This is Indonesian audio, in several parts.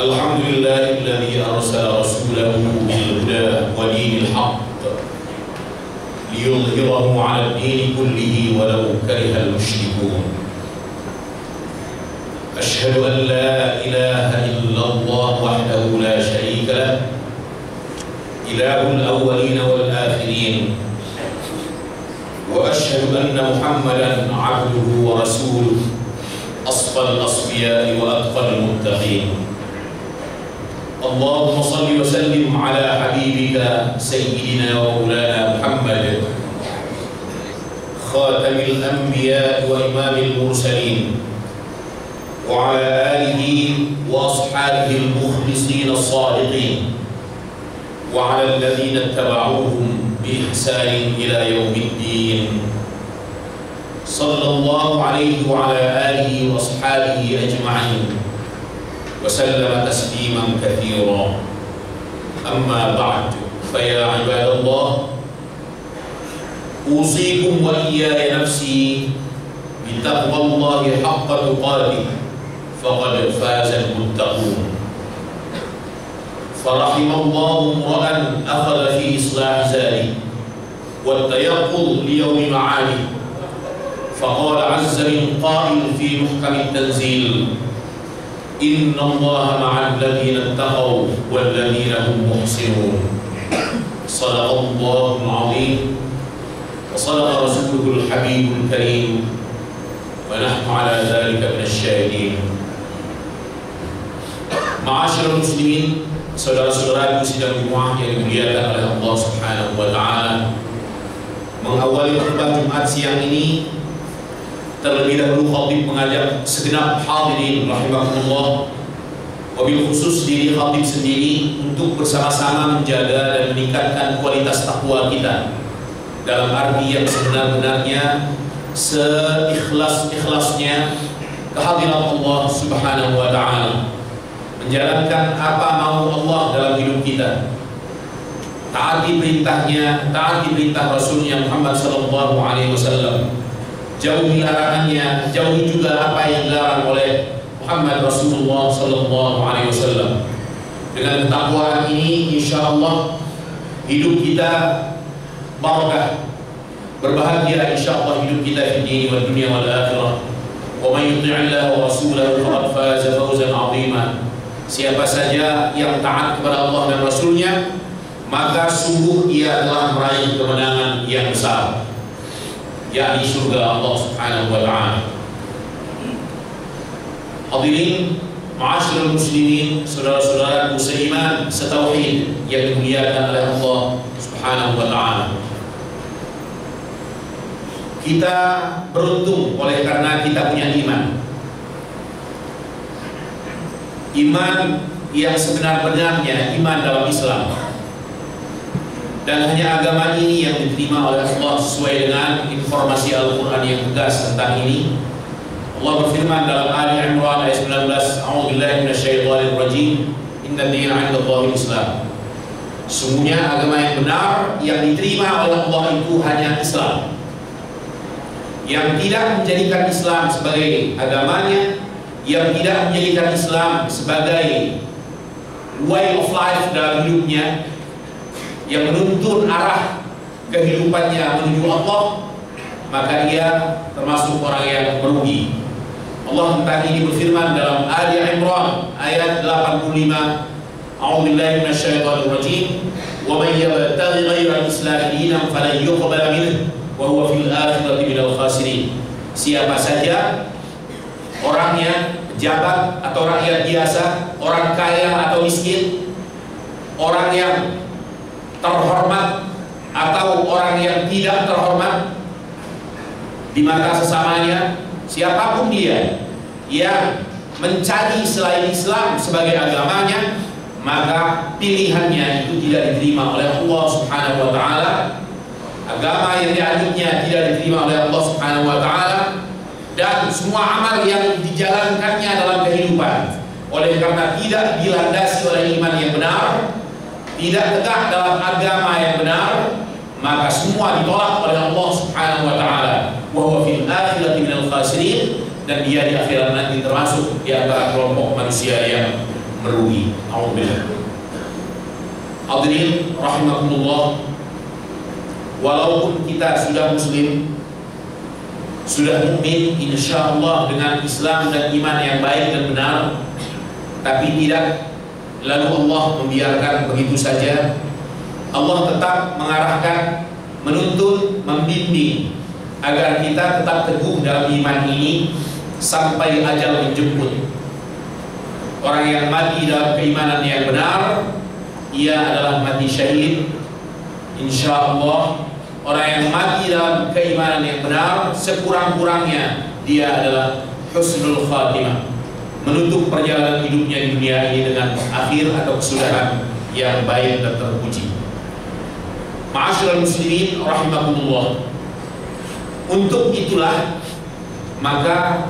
Alhamdulillahilladzi arsala rasulahu bil huda wa dinil haqq liyudhhirahu 'ala ad-din kullihi walau karihal musyrikun. Asyhadu an la ilaha illallah wahdahu la syarika lah, ilahul awwalin wal akhirin, wa asyhadu anna Muhammadan 'abduhu wa rasuluhu asfal asfiya'i wa atqal muttaqin. Allahumma salli wa sallim ala habibika sayyidina wa maulana Muhammad khatamil anbiya wa imamil mursalin wa ala alihi wa ashabihi al-mukhlisin as-sadiqin wa ala alladhina ittaba'uhum bi ihsanin ila yaumiddin. Sallallahu alaihi wa ala alihi wa ashabihi ajma'in وسلم تسليما كثيرا. أما بعد فيا عباد الله، أوصيكم وإياي نفسي بتقوى الله حق تقاته فقد فاز المتقون. فرحم الله امرأ أخذ في إصلاح ذلك والتيقظ ليوم معاده، فقال عز من قائل في محكم التنزيل: إن الله مع الذين اتقوا والذين هم محسنون. صدق الله العظيم وصدق رسوله الحبيب الكريم ونحن على ذلك من الشاهدين. Ma'asyiral muslimin, saudara-saudaraku sidang Jumat yang dimuliakan oleh Allah Subhanahu wa taala, mengawali khutbah Jumat siang ini, terlebih dahulu khatib mengajak segenap hadirin rahimahullah, wabil khusus diri khatib sendiri, untuk bersama-sama menjaga dan meningkatkan kualitas takwa kita dalam arti yang sebenar-benarnya, seikhlas-ikhlasnya kehadiran Allah Subhanahu wa Ta'ala, menjalankan apa mau Allah dalam hidup kita, taati perintahnya, taati perintah Rasulnya Muhammad sallallahu alaihi wasallam, jauhi larangannya, jauhi juga apa yang dilarang oleh Muhammad Rasulullah sallallahu alaihi wasallam. Dengan ketakwaan ini insyaallah hidup kita barakah, berbahagia insyaallah hidup kita di dunia dan dunia wal akhirah. Wa may yuti'illah wa rasulahu faqad faza fawzan 'azima. Siapa saja yang taat kepada Allah dan Rasulnya, maka sungguh ia telah meraih kemenangan yang besar, yakni surga Allah Subhanahu wa Ta'ala. Hadirin ma'asyiral muslimin, saudara-saudaraku seiman setauhid yang dimuliakan oleh Allah Subhanahu wa Ta'ala. Kita beruntung oleh karena kita punya iman. Iman yang sebenar-benarnya, iman dalam Islam. Dan hanya agama ini yang diterima oleh Allah sesuai dengan informasi Al-Quran yang tegas tentang ini. Allah berfirman dalam Ali Imran ayat 19, A'udzubillahi minasyaitonir rajim, Inna dina 'indallahi Islam. Sungguhnya agama yang benar yang diterima oleh Allah itu hanya Islam. Yang tidak menjadikan Islam sebagai agamanya, yang tidak menjadikan Islam sebagai way of life dalam hidupnya, yang menuntun arah kehidupannya menuju Allah, maka dia termasuk orang yang merugi. Allah tentang ini berfirman dalam Ali Imran ayat 85, A'udzubillahi minasyaitonir rajim, wa may yabtaghi ghayra al-islam dinan falan yuqbala minhu wa huwa fil akhirati minal khasirin. Siapa saja orangnya, pejabat atau rakyat biasa, orang kaya atau miskin, orang yang terhormat atau orang yang tidak terhormat di mata sesamanya, siapapun dia yang mencari selain Islam sebagai agamanya, maka pilihannya itu tidak diterima oleh Allah Subhanahu wa Ta'ala. Agama yang dianutnya tidak diterima oleh Allah Subhanahu wa Ta'ala, dan semua amal yang dijalankannya dalam kehidupan oleh karena tidak dilandasi oleh iman yang benar, tidak tegak dalam agama yang benar, maka semua ditolak oleh Allah Subhanahu wa Ta'ala. Wa huwa fil akhirati minal khasirin, dan dia di akhirat nanti termasuk di antara kelompok manusia yang merugi. Alhamdulillah. Hadirin rahimakumullah, walaupun kita sudah muslim, sudah mukmin insyaallah dengan Islam dan iman yang baik dan benar, tapi tidak lalu Allah membiarkan begitu saja. Allah tetap mengarahkan, menuntun, membimbing agar kita tetap teguh dalam iman ini sampai ajal menjemput. Orang yang mati dalam keimanan yang benar, ia adalah mati syahid insyaallah. Orang yang mati dalam keimanan yang benar, sekurang-kurangnya dia adalah husnul khatimah, menutup perjalanan hidupnya di dunia ini dengan akhir atau kesudahan yang baik dan terpuji. Ma'asyiral muslimin rahimakumullah, untuk itulah maka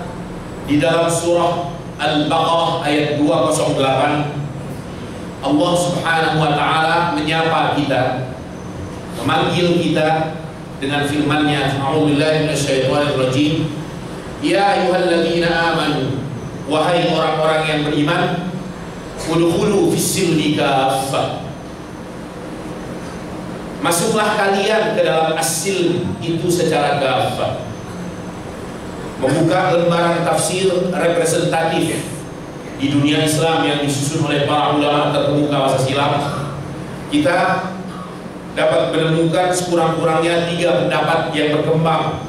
di dalam surah Al-Baqarah ayat 208 Allah Subhanahu wa Ta'ala menyapa kita, memanggil kita dengan firman-Nya, A'udzubillahi minasyaitonir rajim, ya ayyuhalladzina amanu, wahai orang-orang yang beriman, udkhulu fis-silmi kaffah, masuklah kalian ke dalam as-silm itu secara kaffah. Membuka lembaran tafsir representatif di dunia Islam yang disusun oleh para ulama terkemuka masa silam, kita dapat menemukan sekurang-kurangnya 3 pendapat yang berkembang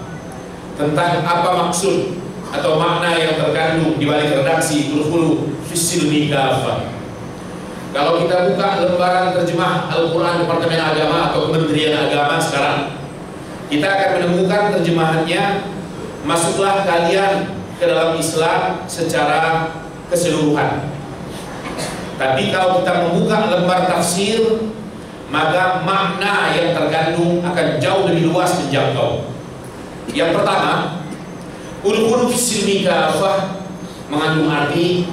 tentang apa maksud atau makna yang terkandung di balik redaksi udkhulu fis-silmi kaffah. Kalau kita buka lembaran terjemah Al-Quran Departemen Agama atau Kementerian Agama sekarang, kita akan menemukan terjemahannya, masuklah kalian ke dalam Islam secara keseluruhan. Tapi kalau kita membuka lembar tafsir, maka makna yang terkandung akan jauh lebih luas dan jangkau. Yang pertama, udkhulu fis-silmi kafah mengandung arti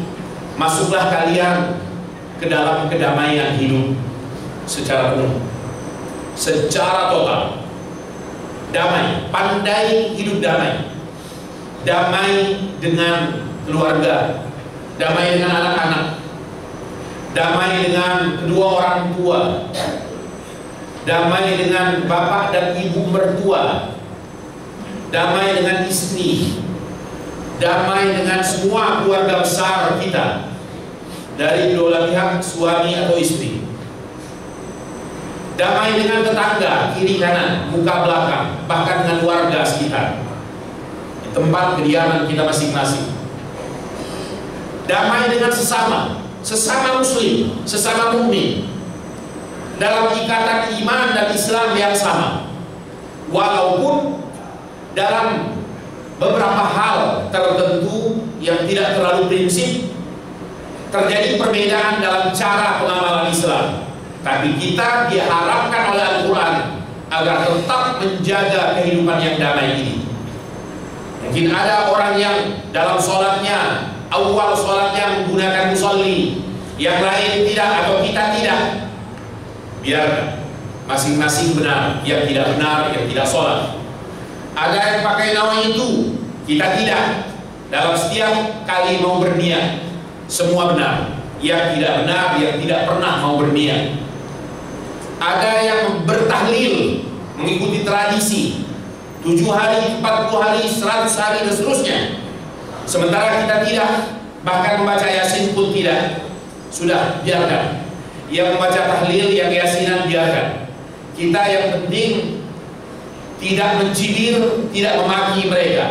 masuklah kalian ke dalam kedamaian hidup secara penuh, secara total. Damai, pandai hidup damai. Damai dengan keluarga, damai dengan anak-anak, damai dengan kedua orang tua, damai dengan bapak dan ibu mertua, damai dengan istri, damai dengan semua keluarga besar kita, dari kedua pihak suami atau istri. Damai dengan tetangga, kiri kanan, muka belakang, bahkan dengan warga sekitar, di tempat kediaman kita masing-masing. Damai dengan sesama muslim, sesama mukmin, dalam ikatan iman dan Islam yang sama. Walaupun dalam beberapa hal tertentu yang tidak terlalu prinsip terjadi perbedaan dalam cara pengamalan Islam, tapi kita diharapkan oleh Al-Quran agar tetap menjaga kehidupan yang damai ini. Mungkin ada orang yang dalam sholatnya, awal sholatnya menggunakan musalli, yang lain tidak atau kita tidak. Biarkan, masing-masing benar, yang tidak benar, yang tidak sholat. Ada yang pakai nama itu, kita tidak. Dalam setiap kali mau berniat, semua benar. Yang tidak benar, yang tidak pernah mau berniat. Ada yang bertahlil, mengikuti tradisi 7 hari, 40 hari, 100 hari dan seterusnya. Sementara kita tidak, bahkan membaca Yasin pun tidak. Sudah, biarkan. Yang membaca tahlil, yang Yasinan, biarkan. Kita yang penting tidak mencibir, tidak memaki mereka.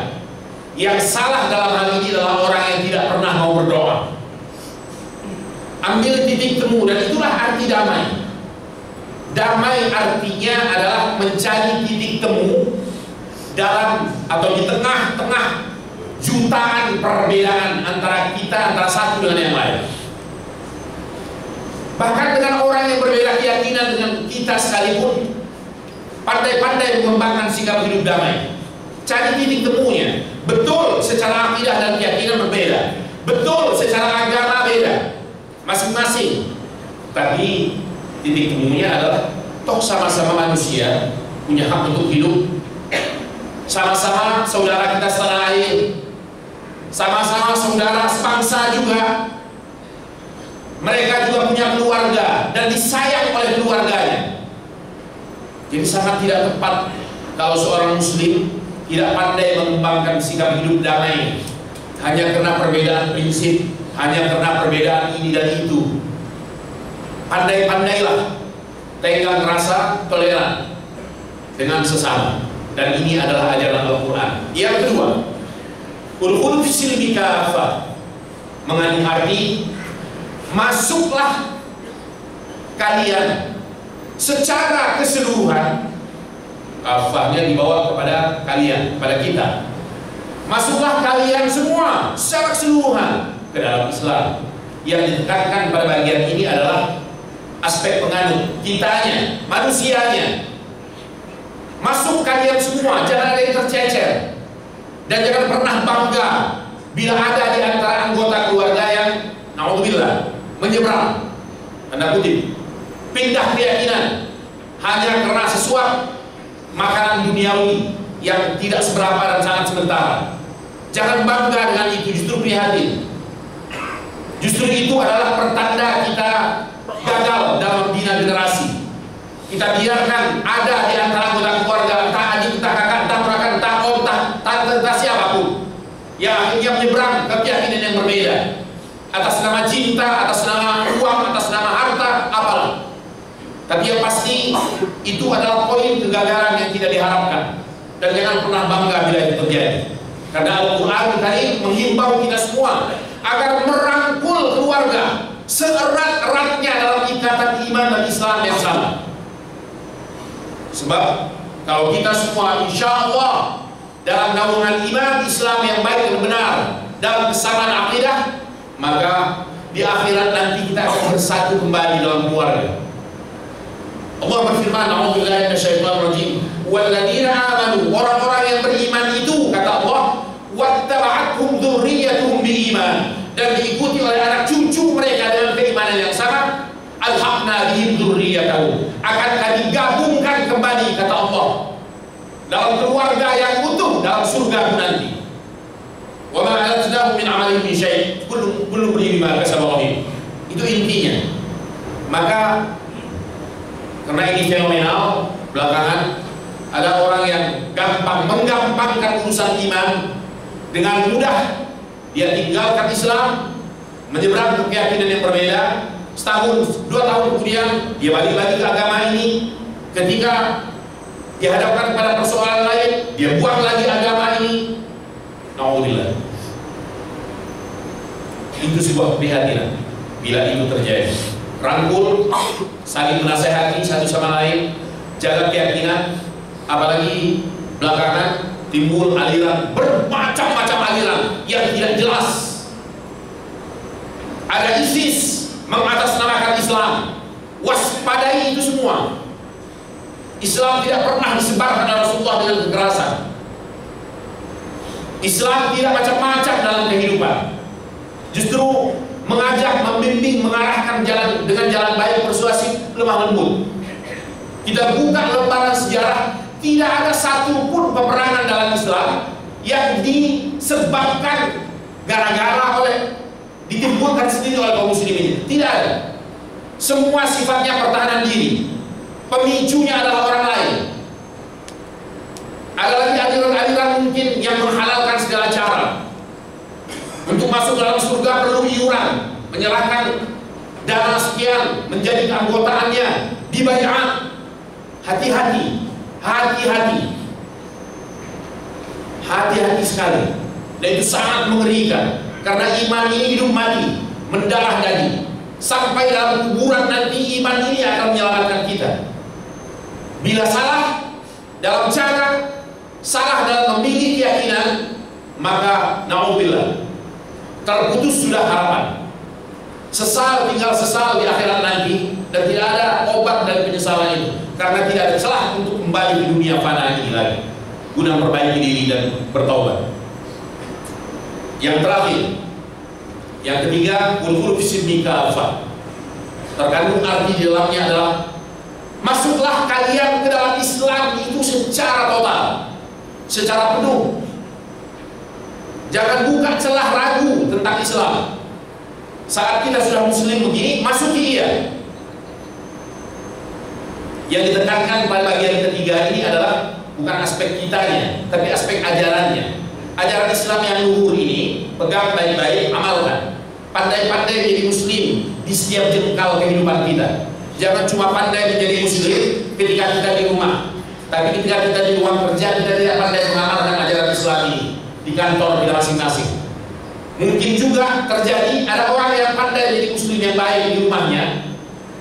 Yang salah dalam hal ini adalah orang yang tidak pernah mau berdoa. Ambil titik temu, dan itulah arti damai. Damai artinya adalah mencari titik temu dalam atau di tengah-tengah jutaan perbedaan antara kita, antara satu dengan yang lain. Bahkan dengan orang yang berbeda keyakinan dengan kita sekalipun, pandai-pandai mengembangkan sikap hidup damai. Cari titik temunya. Betul secara akidah dan keyakinan berbeda, betul secara agama beda masing-masing, tapi titik temunya adalah toh sama-sama manusia, punya hak untuk hidup, sama-sama saudara kita setanah air, sama-sama saudara sebangsa juga. Mereka juga punya keluarga dan disayang oleh keluarganya. Jadi sangat tidak tepat kalau seorang muslim tidak pandai mengembangkan sikap hidup damai hanya karena perbedaan prinsip, hanya karena perbedaan ini dan itu. Pandai-pandailah tenggang rasa, toleran dengan sesama. Dan ini adalah ajaran Al-Quran. Yang kedua, udkhulu fis-silmi kafah mengandung arti masuklah kalian secara keseluruhan. Kafahnya dibawa kepada kalian, kepada kita. Masuklah kalian semua secara keseluruhan ke dalam Islam. Yang ditekankan pada bagian ini adalah aspek penganut, kitanya, manusianya. Masuk kalian semua, jangan ada yang tercecer. Dan jangan pernah bangga bila ada di antara anggota keluarga yang naudzubillah menyeberang, tanda kutip, pindah keyakinan hanya karena sesuap makanan duniawi yang tidak seberapa dan sangat sementara. Jangan bangga dengan itu, justru prihatin. Justru itu adalah pertanda kita gagal dalam bina generasi. Kita biarkan ada di antara anggota keluarga, entah adik, entah kakak, entah ponakan, entah om, entah siapapun, yang akhirnya menyeberang ke keyakinan yang berbeda atas nama cinta, atas nama uang, atas nama harta, apalah. Tapi yang pasti itu adalah poin kegagalan yang tidak diharapkan. Dan jangan pernah bangga bila itu terjadi. Karena Al-Quran tadi menghimbau kita semua agar merangkul keluarga seerat-eratnya dalam ikatan iman dan Islam yang sama. Sebab kalau kita semua insya Allah dalam naungan iman Islam yang baik dan benar, dalam kesamaan akidah, maka di akhirat nanti kita akan bersatu kembali dalam keluarga. Allah berfirman, "A'udzubillahi minasyaitonir rajim. Walladzina amanu," orang-orang yang beriman dan diikuti oleh anak cucu mereka dengan keimanan yang sama, alhaqna bihim dzurriyyatahum, akan kami gabungkan kembali, kata Allah, dalam keluarga yang utuh dalam surga nanti. Wa ma alatnahum min amalihim min syai', kullu imrin bima kasaba rahim. Itu intinya. Maka karena ini fenomenal, belakangan ada orang yang menggampangkan urusan iman. Dengan mudah dia tinggalkan Islam, menyeberang ke keyakinan yang berbeda. Setahun, 2 tahun kemudian dia balik lagi ke agama ini. Ketika dihadapkan pada persoalan lain, dia buang lagi agama ini. Nauzubillah. Itu sebuah keprihatinan bila itu terjadi. Rangkul, saling menasehati satu sama lain, jaga keyakinan. Apalagi belakangan timbul aliran, bermacam-macam aliran yang tidak jelas. Ada ISIS mengatasnamakan Islam. Waspadai itu semua. Islam tidak pernah disebarkan oleh Rasulullah dengan kekerasan. Islam tidak macam-macam dalam kehidupan. Justru mengajak, membimbing, mengarahkan jalan dengan jalan baik, persuasif, lemah lembut. Kita buka lembaran sejarah, tidak ada satupun peperangan dalam Islam yang disebabkan gara-gara ditimbulkan sendiri oleh kaum muslimin. Tidak ada. Semua sifatnya pertahanan diri. Pemicunya adalah orang lain. Ada lagi aliran-aliran mungkin yang menghalalkan segala cara. Untuk masuk dalam surga perlu iuran, menyerahkan dana sekian, menjadi keanggotaannya, dibayar. Hati-hati. Hati-hati sekali. Dan itu sangat mengerikan, karena iman ini hidup mati, mendarah daging. Sampai dalam kuburan nanti iman ini akan menyelamatkan kita. Bila salah dalam cara, salah dalam memilih keyakinan, maka na'udzubillah, terputus sudah harapan. Tinggal sesal di akhirat nanti, dan tidak ada obat dari penyesalan itu, karena tidak ada celah untuk kembali ke dunia fana ini lagi, guna memperbaiki diri dan bertaubat. Yang terakhir, yang ketiga, ulul fisibni kafah. Terkandung arti di dalamnya adalah masuklah kalian ke dalam Islam itu secara total, secara penuh. Jangan buka celah ragu tentang Islam. Saat kita sudah muslim begini, masuki ia. Yang ditekankan pada bagian ketiga ini adalah bukan aspek kitanya, tapi aspek ajarannya. Ajaran Islam yang luhur ini pegang baik-baik, amalkan. Pandai-pandai menjadi muslim di setiap jengkal kehidupan kita. Jangan cuma pandai menjadi muslim ketika kita di rumah, tapi ketika kita di ruang kerja kita tidak pandai mengamalkan ajaran Islam ini di kantor kita masing-masing. Mungkin juga terjadi ada orang yang pandai menjadi muslim yang baik di rumahnya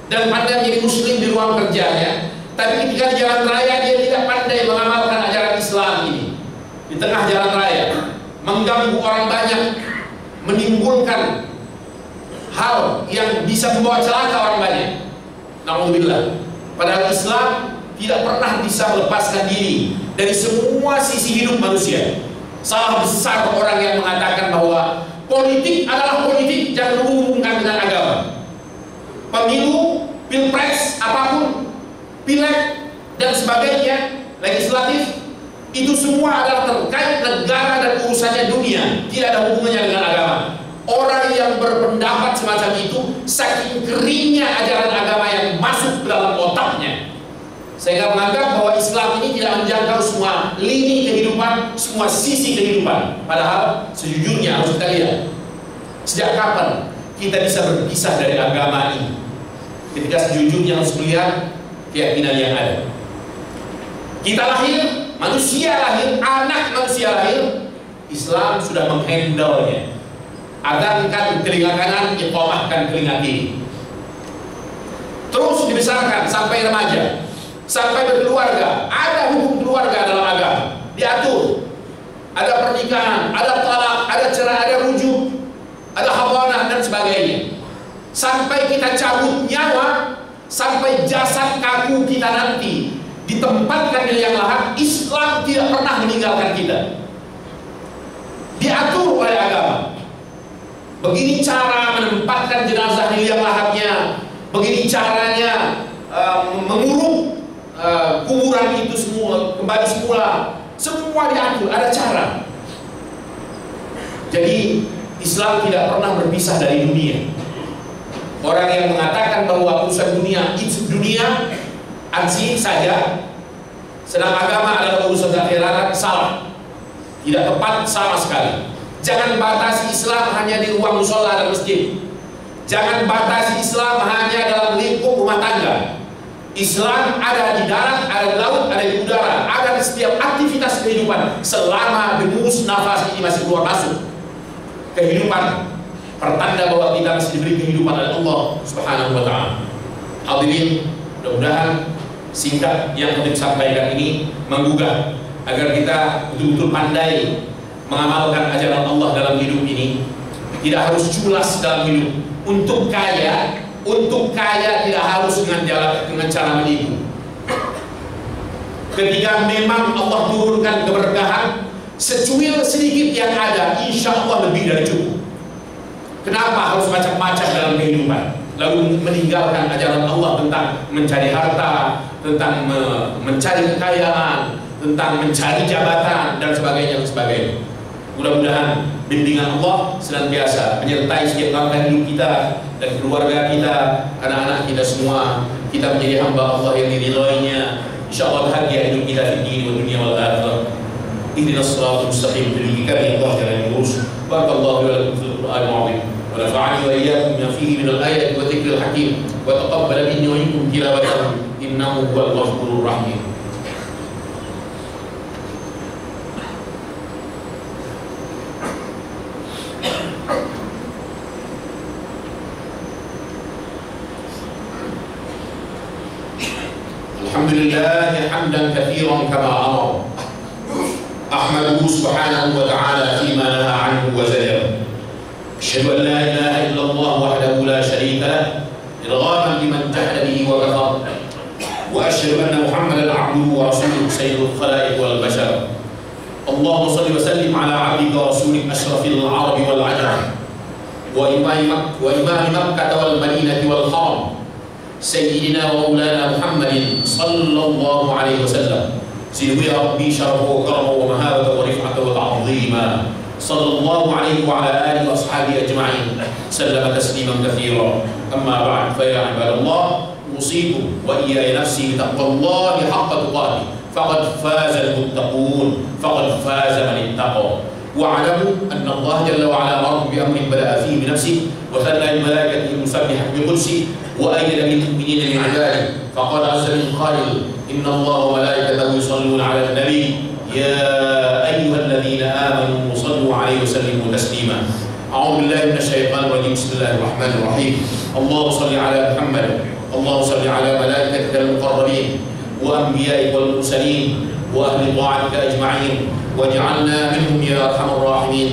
dan pandai menjadi muslim di ruang kerjanya, tapi ketika di jalan raya dia tidak pandai mengamalkan ajaran Islam ini. Di tengah jalan raya mengganggu orang banyak, menimbulkan hal yang bisa membawa celaka orang banyak. Alhamdulillah, padahal Islam tidak pernah bisa melepaskan diri dari semua sisi hidup manusia. Salah besar orang yang mengatakan bahwa politik adalah politik, jangan menghubungkan dengan agama. Pemilu, pilpres, apapun, pileg dan sebagainya, legislatif, itu semua adalah terkait negara dan urusannya dunia, tidak ada hubungannya dengan agama. Orang yang berpendapat semacam itu, saking keringnya ajaran agama yang masuk ke dalam otaknya, sehingga menganggap bahwa Islam ini tidak menjangkau semua lini kehidupan, semua sisi kehidupan. Padahal sejujurnya harus kita lihat, sejak kapan kita bisa berpisah dari agama ini, ketika sejujurnya harus melihat keyakinan yang ada. Kita lahir, manusia lahir, anak manusia lahir, Islam sudah menghandle-nya. Adhankan telinga kanan, iqamahkan telinga kiri. Terus dibesarkan sampai remaja, sampai berkeluarga. Ada hukum keluarga dalam agama, diatur. Ada pernikahan, ada talak, ada cerai, ada rujuk, ada hawanah dan sebagainya. Sampai kita cabut nyawa, sampai jasad kaku kita nanti ditempatkan di liang lahat, Islam tidak pernah meninggalkan kita. Diatur oleh agama. Begini cara menempatkan jenazah di liang lahatnya, begini caranya menguruk kuburan itu semua kembali semula. Semua diatur, ada cara. Jadi Islam tidak pernah berpisah dari dunia. Orang yang mengatakan bahwa urusan dunia itu dunia ansih saja, sedang agama adalah urusan akhirat, salah. Tidak tepat sama sekali. Jangan batasi Islam hanya di ruang musola dan masjid. Jangan batasi Islam hanya dalam lingkup rumah tangga. Islam ada di darat, ada di laut, ada di udara, ada di setiap aktivitas kehidupan selama dengus nafas ini masih keluar masuk. Kehidupan pertanda bahwa kita masih diberi kehidupan oleh Allah Subhanahu wa Ta'ala. Hadirin, mudah-mudahan singkat yang kami sampaikan ini menggugah agar kita betul-betul pandai mengamalkan ajaran Allah dalam hidup ini. Tidak harus culas dalam hidup. Untuk kaya tidak harus dengan cara menipu. Ketika memang Allah turunkan keberkahan, secuil sedikit yang ada, insya Allah lebih dari cukup. Kenapa harus macam-macam dalam kehidupan? Lalu meninggalkan ajaran Allah tentang mencari harta, tentang mencari kekayaan, tentang mencari jabatan dan sebagainya. Mudah-mudahan bimbingan Allah senantiasa menyertai setiap langkah hidup kita dan keluarga kita, anak-anak kita semua. Kita menjadi hamba Allah yang diridhoinya. Insyaallah bahagia hidup kita di dunia wal akhirah. Ihdinas siratal mustaqim, tunjukkan Allah jalan yang lurus. Barakallahu li wa lakum fil Qur'anil 'azim. Wa nafa'ani wa iyyakum bima fihi min al-ayati wa dzikril hakim. Wa taqabbal minni wa minkum tilawatahu innahu huwal ghafurur rahim. Alhamdulillah hamdan katsiran kama amara. Ahmaduhu subhanahu wa ta'ala fima nahaa anhu wa zajara. Asyhadu an la ilaha illallah wahdahu la syarika lah, irghaman liman jahada bihi wa kafar. Wa asyhadu anna Muhammadan 'abduhu wa rasuluhu sayyidul khalaiq wal bashar. Allahumma shalli wa sallim ala 'abdika wa rasulika asyrafil 'arabi wal 'ajam wa imam Makkah wal Madinah wal Haram. Sayyidina wa maulana Muhammadin sallallahu alaihi wasallam. Zidhu ya Rabbi syarafu wa karama wa mahabata wa rif'ata wa ta'zima. Sallallahu alaihi wa ala alihi wa ashabihi ajma'in. Sallama tasliman katsira. Amma ba'd, fa ya ibadallah, usikum wa iyaya nafsi bitaqwallahi haqqa tuqatih. Faqad faza al-muttaqun, faqad faza man ittaqa. واعلموا أن الله جل وعلا أمر بأمر بدأ فيه بنفسه وثنى الملائكة المسبحة بقدسه وأيد بالمؤمنين من عباده فقال عز من قائل إن الله وملائكته يصلون على النبي يا أيها الذين آمنوا صلوا عليه وسلموا تسليما. أعوذ بالله من الشيطان الرجيم. بسم الله الرحمن الرحيم. اللهم صل على محمد، اللهم صل على ملائكتك المقربين وأنبيائك والمرسلين وأهل طاعتك أجمعين واجعلنا منهم يا أرحم الراحمين.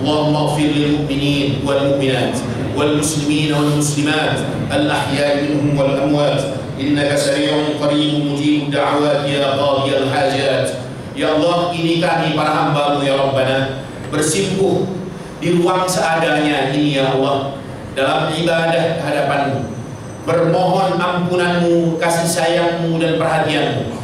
اللهم اغفر للمؤمنين والمؤمنات والمسلمين والمسلمات الأحياء منهم والأموات إنك سميع قريب مجيب الدعوات يا قاضي الحاجات. Ya Allah, ini kami para hamba-Mu ya Rabbana bersimpuh di ruang seadanya ini ya Allah dalam ibadah hadapan-Mu, bermohon ampunan-Mu, kasih sayang-Mu dan perhatian-Mu.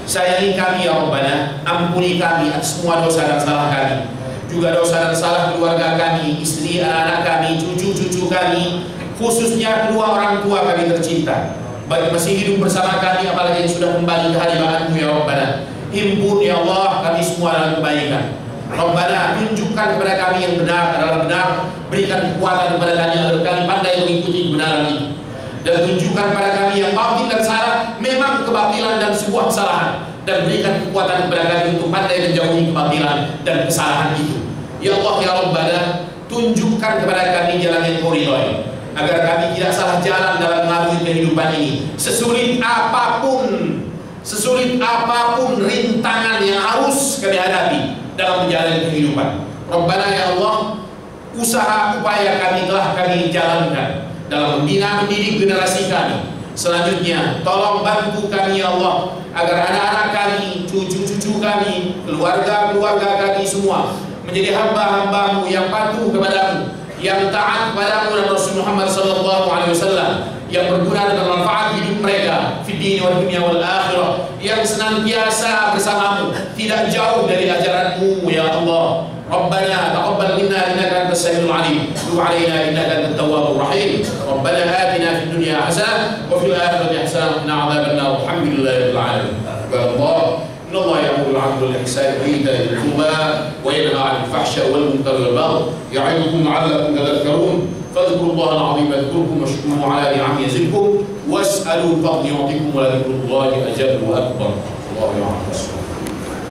Sayangi kami ya Rabbana, ampuni kami atas semua dosa dan salah kami, juga dosa dan salah keluarga kami, istri, anak-anak kami, cucu-cucu kami, khususnya kedua orang tua kami tercinta, baik masih hidup bersama kami apalagi yang sudah kembali ke hadirat-Mu ya Rabbana. Himpun ya Allah kami semua dalam kebaikan. Rabbana, tunjukkan kepada kami yang benar adalah benar, berikan kekuatan kepada kami agar kami pandai mengikuti kebenaran itu, dan tunjukkan kepada kami yang batil dan salah, memang kebatilan dan sebuah kesalahan, dan berikan kekuatan kepada kami untuk pandai menjauhi kebatilan dan kesalahan itu. Ya Allah ya Rabbana, tunjukkan kepada kami jalan yang Kau ridhoi, agar kami tidak salah jalan dalam mengarungi kehidupan ini. Sesulit apapun rintangan yang harus kami hadapi dalam menjalani kehidupan. Rabbana ya Allah, usaha upaya kami telah kami jalankan dalam membina mendidik generasi kami. Selanjutnya tolong bantu kami ya Allah agar anak-anak kami, cucu-cucu kami, keluarga-keluarga kami semua menjadi hamba-hamba-Mu yang patuh kepada-Mu, yang taat kepadamu dan Rasul Muhammad sallallahu alaihi wasallam, yang berguna dan bermanfaat hidup mereka fi dini wal dunya wal akhirah, yang senantiasa bersamamu, tidak jauh dari ajaranmu ya Allah. Rabbana taqabbal minna innaka antas samiul alim, tub alaina innaka antat tawwabur rahim. Rabbana atina fid dunya hasanah wa fil akhirati hasanah wa qina adzabannar. Alhamdulillahirabbil alamin. Allah inna Allah ya'muru bil 'adli wal ihsani wa ita'i dhil qurba wa yanha 'anil fahsya'i wal munkari wal baghi ya'idukum la'allakum tadhakkarun. فاذكروا الله العظيم يذكركم واشكروه على نعمه يزدكم واسألوا الفضل يعطيكم ولذكر الله أجل وأكبر. الله يعلم.